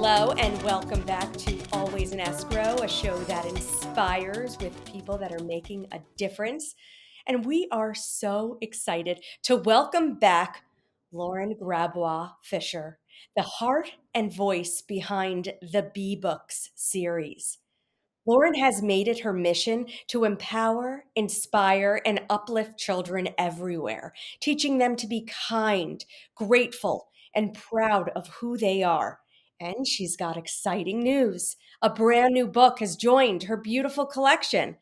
Hello and welcome back to Always in Escrow, a show that inspires with people that are making a difference. And we are so excited to welcome back Lauren Grabois Fischer, the heart and voice behind the Bee Books series. Lauren has made it her mission to empower, inspire, and uplift children everywhere, teaching them to be kind, grateful, and proud of who they are. And she's got exciting news. A brand new book has joined her beautiful collection.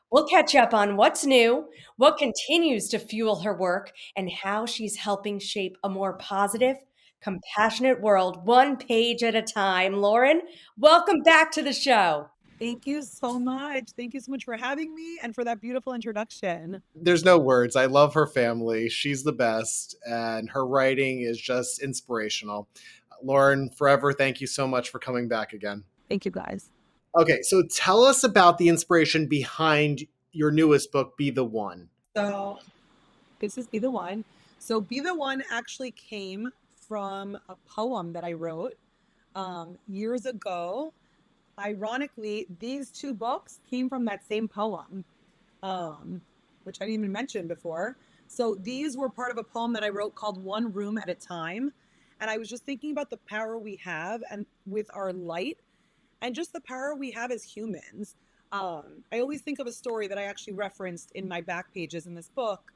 We'll catch up on what's new, what continues to fuel her work, and how she's helping shape a more positive, compassionate world, one page at a time. Lauren, welcome back to the show. Thank you so much. Thank you so much for having me and for that beautiful introduction. There's no words. I love her family. She's the best, and her writing is just inspirational. Lauren, forever, thank you so much for coming back again. Thank you, guys. Okay, so tell us about the inspiration behind your newest book, Be the One. So this is Be the One. So Be the One actually came from a poem that I wrote years ago. Ironically, these two books came from that same poem, which I didn't even mention before. So these were part of a poem that I wrote called One Room at a Time. And I was just thinking about the power we have and with our light and just the power we have as humans. I always think of a story that I actually referenced in my back pages in this book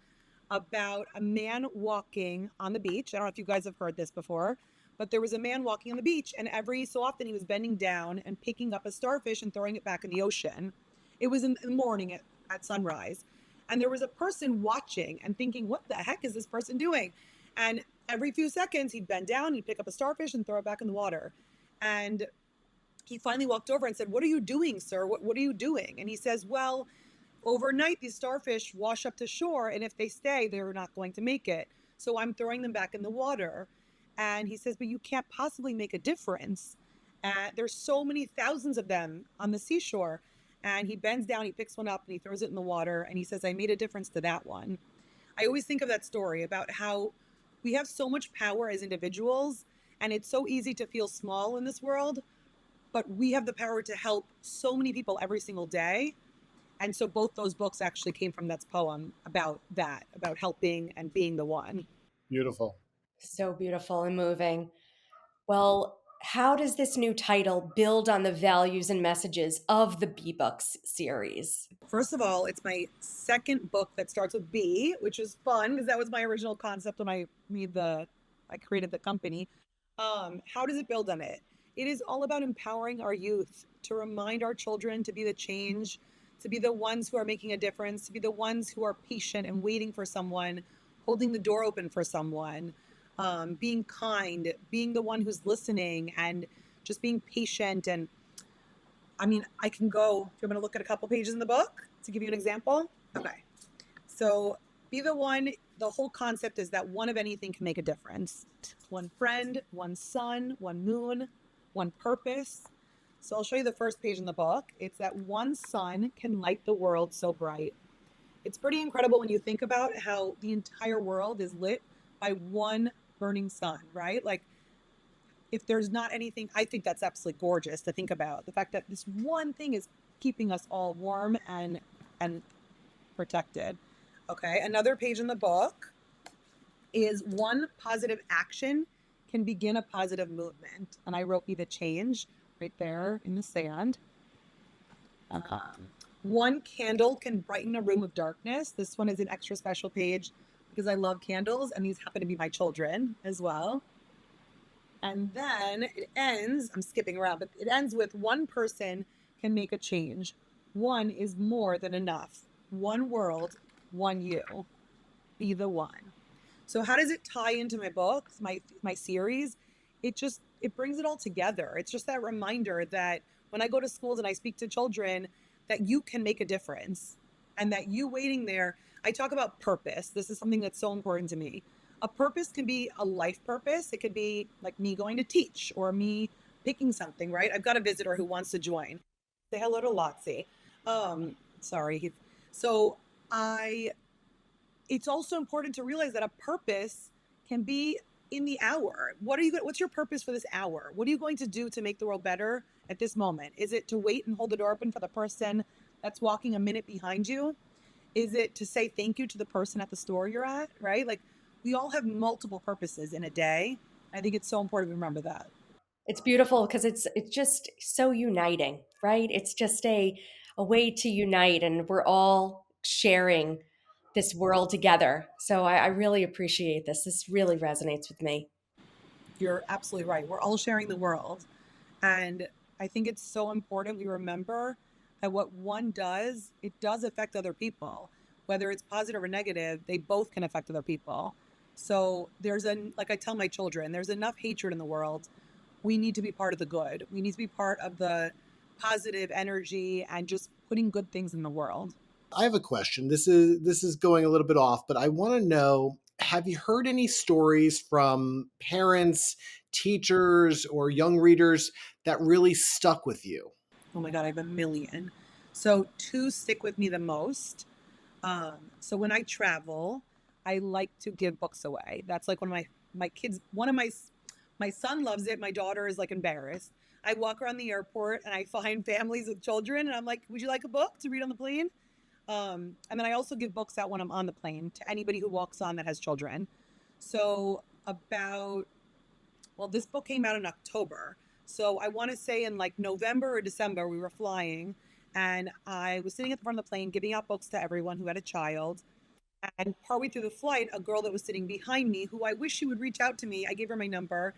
about a man walking on the beach. I don't know if you guys have heard this before, but there was a man walking on the beach, and every so often he was bending down and picking up a starfish and throwing it back in the ocean. It was in the morning at sunrise. And there was a person watching and thinking, what the heck is this person doing? And every few seconds he'd bend down, he'd pick up a starfish and throw it back in the water. And he finally walked over and said, what are you doing, sir? What are you doing? And he says, well, overnight these starfish wash up to shore, and if they stay, they're not going to make it. So I'm throwing them back in the water. And he says, but you can't possibly make a difference. There's so many thousands of them on the seashore. And he bends down, he picks one up and he throws it in the water. And he says, I made a difference to that one. I always think of that story about how we have so much power as individuals. And it's so easy to feel small in this world. But we have the power to help so many people every single day. And so both those books actually came from that poem about that, about helping and being the one. Beautiful. So beautiful and moving. Well, how does this new title build on the values and messages of the Bee Books series? First of all, it's my second book that starts with B, which is fun because that was my original concept when I created the company. How does it build on it? It is all about empowering our youth, to remind our children to be the change, to be the ones who are making a difference, to be the ones who are patient and waiting for someone, holding the door open for someone, being kind, being the one who's listening, and just being patient. And I mean, I can go, if you want to look at a couple pages in the book to give you an example. Okay. So Be the One, the whole concept is that one of anything can make a difference. One friend, one sun, one moon, one purpose. So I'll show you the first page in the book. It's that one sun can light the world so bright. It's pretty incredible when you think about how the entire world is lit by one burning sun, right? Like, if there's not anything, I think that's absolutely gorgeous to think about. The fact that this one thing is keeping us all warm and protected. Okay, another page in the book is one positive action can begin a positive movement. And I wrote Be the Change right there in the sand. One candle can brighten a room of darkness. This one is an extra special page because I love candles, and these happen to be my children as well. And then it ends, I'm skipping around, but it ends with one person can make a change. One is more than enough. One world, one you. Be the one. So how does it tie into my books, my series? It brings it all together. It's just that reminder that when I go to schools and I speak to children, that you can make a difference, and that you waiting there, I talk about purpose. This is something that's so important to me. A purpose can be a life purpose. It could be like me going to teach or me picking something, right? I've got a visitor who wants to join. Say hello to Lotsie. Sorry. It's also important to realize that a purpose can be in the hour. What's your purpose for this hour? What are you going to do to make the world better at this moment? Is it to wait and hold the door open for the person that's walking a minute behind you? Is it to say thank you to the person at the store you're at, right? Like, we all have multiple purposes in a day. I think it's so important to remember that. It's beautiful because it's just so uniting, right? It's just a way to unite, and we're all sharing this world together. So I really appreciate this. This really resonates with me. You're absolutely right. We're all sharing the world. And I think it's so important we remember that what one does, it does affect other people. Whether it's positive or negative, they both can affect other people. So like I tell my children, there's enough hatred in the world. We need to be part of the good. We need to be part of the positive energy and just putting good things in the world. I have a question. This is going a little bit off, but I want to know, have you heard any stories from parents, teachers, or young readers that really stuck with you? Oh my God, I have a million. So two stick with me the most. So when I travel, I like to give books away. That's like one of my kids. My son loves it. My daughter is like embarrassed. I walk around the airport and I find families with children, and I'm like, "Would you like a book to read on the plane?" And then I also give books out when I'm on the plane to anybody who walks on that has children. So this book came out in October. So I want to say in like November or December, we were flying and I was sitting at the front of the plane giving out books to everyone who had a child. And partway through the flight, a girl that was sitting behind me, who I wish she would reach out to me, I gave her my number.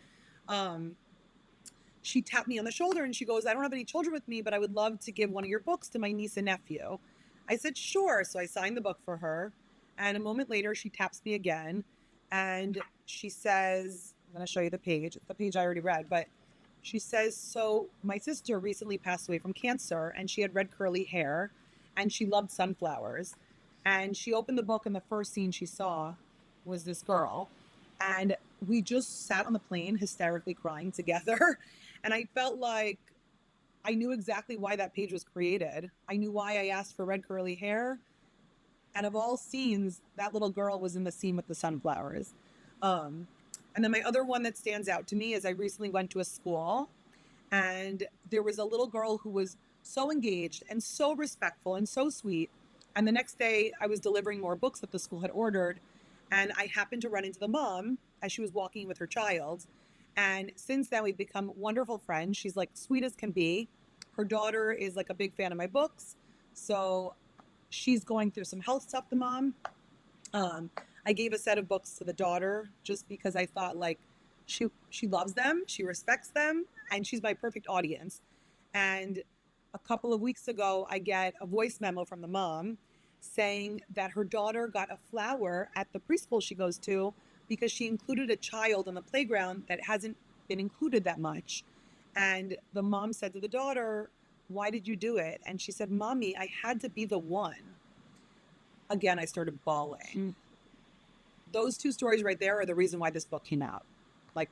Um, she tapped me on the shoulder and she goes, "I don't have any children with me, but I would love to give one of your books to my niece and nephew." I said, "Sure." So I signed the book for her. And a moment later, she taps me again and she says, I'm going to show you the page. It's the page I already read, but she says, "So my sister recently passed away from cancer and she had red curly hair and she loved sunflowers." And she opened the book and the first scene she saw was this girl. And we just sat on the plane hysterically crying together. And I felt like I knew exactly why that page was created. I knew why I asked for red curly hair. And of all scenes, that little girl was in the scene with the sunflowers. Um, and then my other one that stands out to me is I recently went to a school and there was a little girl who was so engaged and so respectful and so sweet. And the next day I was delivering more books that the school had ordered. And I happened to run into the mom as she was walking with her child. And since then, we've become wonderful friends. She's like sweet as can be. Her daughter is like a big fan of my books. So she's going through some health stuff, the mom. I gave a set of books to the daughter just because I thought like she loves them, she respects them, and she's my perfect audience. And a couple of weeks ago, I get a voice memo from the mom saying that her daughter got a flower at the preschool she goes to because she included a child on the playground that hasn't been included that much. And the mom said to the daughter, "Why did you do it?" And she said, "Mommy, I had to be the one." Again, I started bawling. Those two stories right there are the reason why this book came out. Like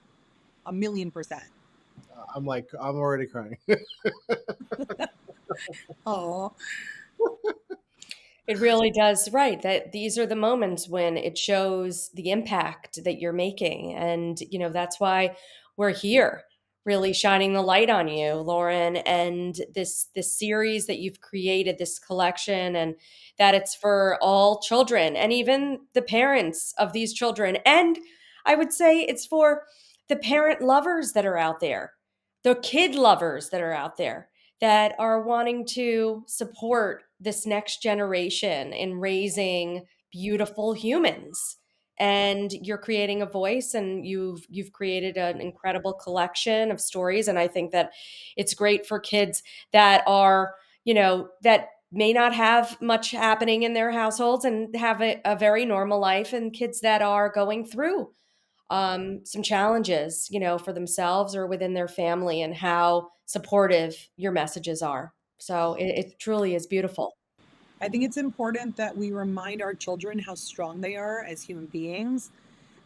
1,000,000%. I'm already crying. Oh, It really does, right? That these are the moments when it shows the impact that you're making. And, that's why we're here, really shining the light on you, Lauren, and this series that you've created, this collection, and that it's for all children and even the parents of these children. And I would say it's for the parent lovers that are out there, the kid lovers that are out there that are wanting to support this next generation in raising beautiful humans. And you're creating a voice, and you've created an incredible collection of stories. And I think that it's great for kids that are, that may not have much happening in their households and have a very normal life, and kids that are going through some challenges, for themselves or within their family, and how supportive your messages are. So it truly is beautiful. I think it's important that we remind our children how strong they are as human beings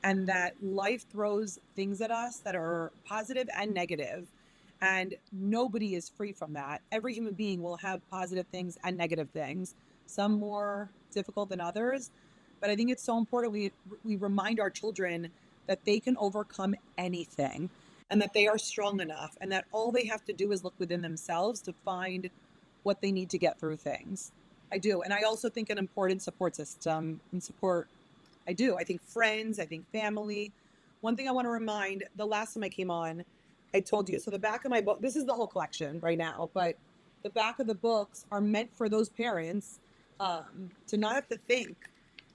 and that life throws things at us that are positive and negative. And nobody is free from that. Every human being will have positive things and negative things, some more difficult than others. But I think it's so important we remind our children that they can overcome anything and that they are strong enough and that all they have to do is look within themselves to find what they need to get through things. I do. And I also think an important support system and support. I do. I think friends, I think family. One thing I want to remind, the last time I came on, I told you. So the back of my book, this is the whole collection right now, but the back of the books are meant for those parents to not have to think.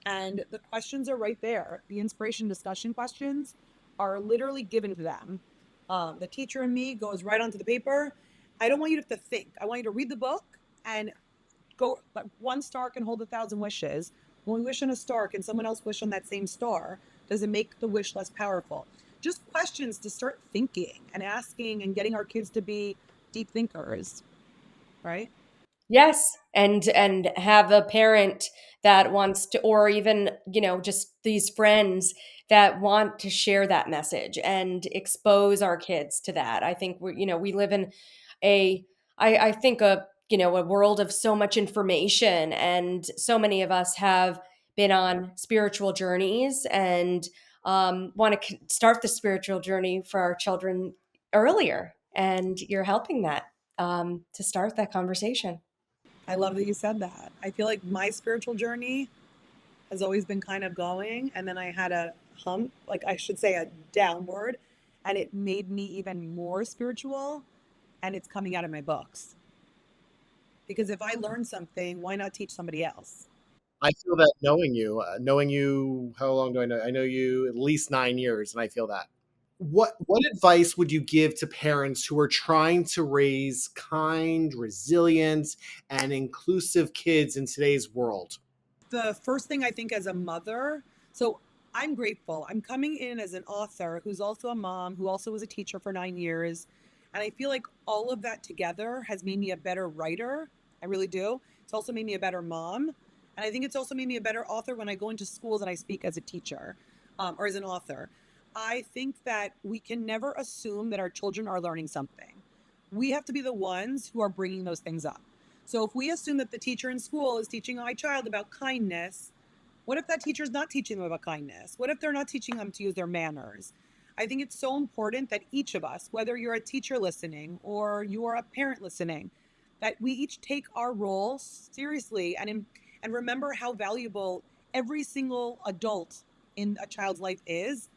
And the questions are right there. The inspiration discussion questions are literally given to them. The teacher in me goes right onto the paper. I don't want you to have to think. I want you to read the book and go, like, one star can hold 1,000 wishes. When we wish on a star, can someone else wish on that same star? Does it make the wish less powerful? Just questions to start thinking and asking and getting our kids to be deep thinkers, right? Yes, and have a parent that wants to, or even, just these friends that want to share that message and expose our kids to that. I think we live in a I think a world of so much information, and so many of us have been on spiritual journeys and want to start the spiritual journey for our children earlier, and you're helping that to start that conversation. I love that you said that. I feel like my spiritual journey has always been kind of going, and then I had a hump, like I should say a downward, and it made me even more spiritual, and it's coming out of my books. Because if I learn something, why not teach somebody else? I feel that knowing you, how long do I know? I know you at least 9 years, and I feel that. What advice would you give to parents who are trying to raise kind, resilient, and inclusive kids in today's world? The first thing I think as a mother, so I'm grateful. I'm coming in as an author who's also a mom, who also was a teacher for 9 years. And I feel like all of that together has made me a better writer. I really do. It's also made me a better mom. And I think it's also made me a better author when I go into schools and I speak as a teacher or as an author. I think that we can never assume that our children are learning something. We have to be the ones who are bringing those things up. So if we assume that the teacher in school is teaching my child about kindness, what if that teacher is not teaching them about kindness? What if they're not teaching them to use their manners? I think it's so important that each of us, whether you're a teacher listening or you are a parent listening, that we each take our role seriously and remember how valuable every single adult in a child's life is.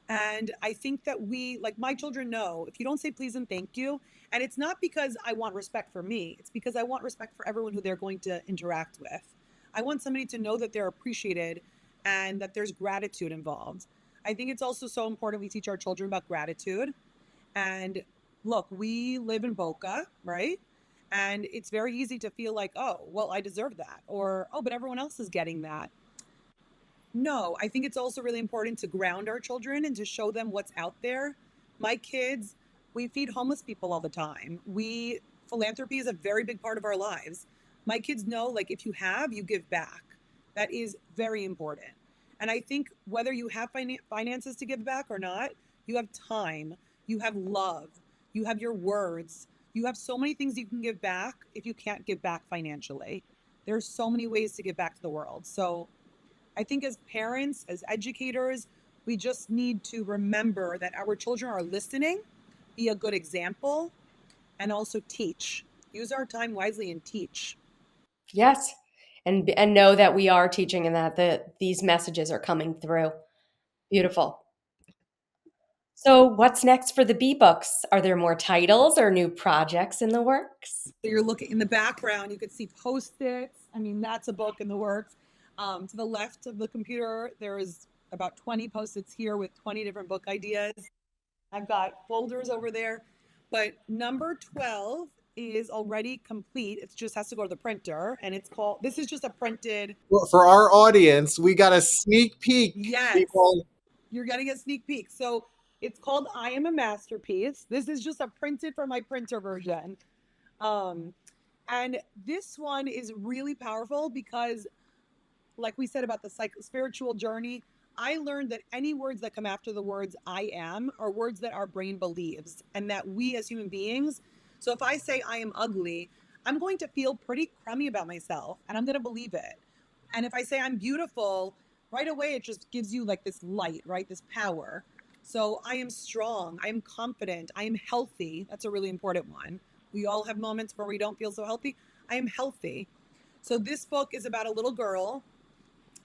And I think that we, like, my children know, if you don't say please and thank you, and it's not because I want respect for me, it's because I want respect for everyone who they're going to interact with. I want somebody to know that they're appreciated and that there's gratitude involved. I think it's also so important we teach our children about gratitude. And look, we live in Boca, right? And it's very easy to feel like, oh, well, I deserve that. Or, oh, but everyone else is getting that. No, I think it's also really important to ground our children and to show them what's out there. My kids, we feed homeless people all the time. Philanthropy is a very big part of our lives. My kids know, like, if you have, you give back. That is very important. And I think whether you have finances to give back or not, you have time, you have love, you have your words, you have so many things you can give back if you can't give back financially. There's so many ways to give back to the world. So I think as parents, as educators, we just need to remember that our children are listening, be a good example, and also teach. Use our time wisely and teach. Yes. And know that we are teaching, and that these messages are coming through. Beautiful. So what's next for the bee books? Are there more titles or new projects in the works? So you're looking in the background, you could see Post-its. I mean, that's a book in the works. To the left of the computer, there is about 20 Post-its here with 20 different book ideas. I've got folders over there. But number 12 is already complete. It just has to go to the printer. And it's called, this is just a printed. Well, for our audience, we got a sneak peek, Yes, people. you're getting a sneak peek. So it's called I Am a Masterpiece. This is just a printed from my printer version. Um, and this one is really powerful because, like we said about the spiritual journey, I learned that any words that come after the words I am are words that our brain believes, and that we as human beings, so if I say I am ugly, I'm going to feel pretty crummy about myself and I'm going to believe it. And if I say I'm beautiful, right away it just gives you like this light, right? This power. So I am strong, I am confident, I am healthy. That's a really important one. We all have moments where we don't feel so healthy. I am healthy. So this book is about a little girl,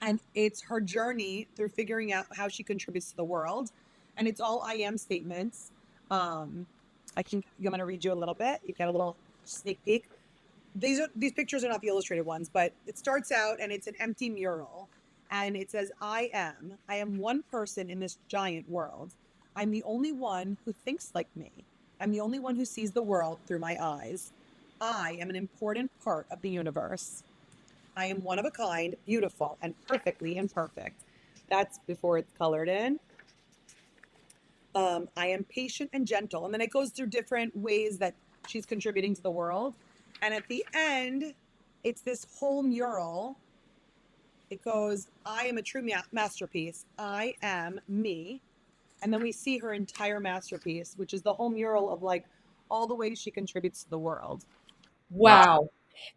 and it's her journey through figuring out how she contributes to the world, and it's all I am statements. um I'm going to read you a little bit. You get a little sneak peek. These pictures are not the illustrated ones, but it starts out and it's an empty mural, and it says, I am one person in this giant world. I'm the only one who thinks like me. I'm the only one who sees the world through my eyes. I am an important part of the universe. I am one of a kind, beautiful, and perfectly imperfect. That's before it's colored in. I am patient and gentle. And then it goes through different ways that she's contributing to the world. And at the end, it's this whole mural. It goes, I am a true masterpiece. I am me. And then we see her entire masterpiece, which is the whole mural of like all the ways she contributes to the world. Wow.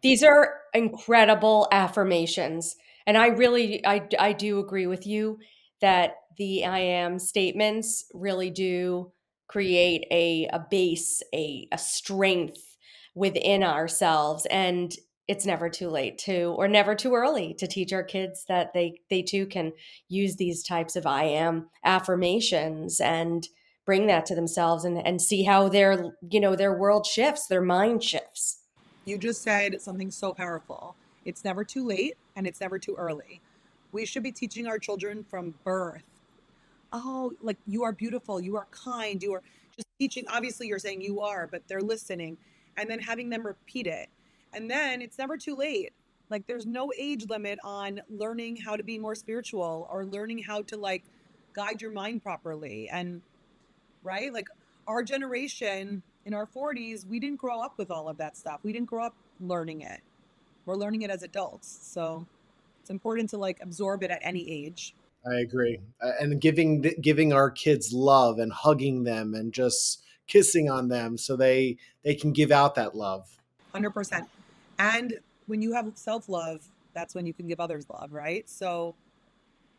These are incredible affirmations. And I do agree with you that the I am statements really do create a base, a strength within ourselves. And it's never too late to, or never too early to teach our kids that they too can use these types of I am affirmations and bring that to themselves and see how their world shifts, their mind shifts. You just said something so powerful. It's never too late and it's never too early. We should be teaching our children from birth. Oh, like you are beautiful, you are kind, you are just teaching. Obviously, you're saying you are, but they're listening, and then having them repeat it. And then it's never too late. Like there's no age limit on learning how to be more spiritual or learning how to like guide your mind properly. And right, like our generation in our 40s, we didn't grow up with all of that stuff. We didn't grow up learning it. We're learning it as adults. So it's important to like absorb it at any age. I agree. And giving our kids love and hugging them and just kissing on them so they can give out that love. 100%. And when you have self love, that's when you can give others love, right? So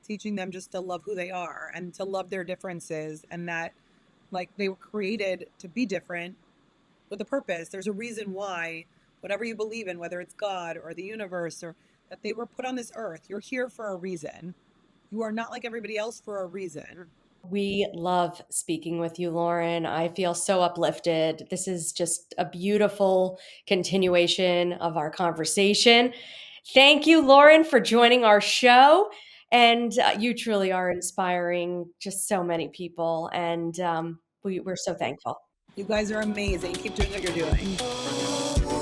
teaching them just to love who they are and to love their differences, and that like they were created to be different with a purpose. There's a reason why, whatever you believe in, whether it's God or the universe, or that they were put on this earth, you're here for a reason. You are not like everybody else for a reason. We love speaking with you, Lauren. I feel so uplifted. This is just a beautiful continuation of our conversation. Thank you, Lauren, for joining our show. And you truly are inspiring just so many people. And we're so thankful. You guys are amazing. Keep doing what you're doing.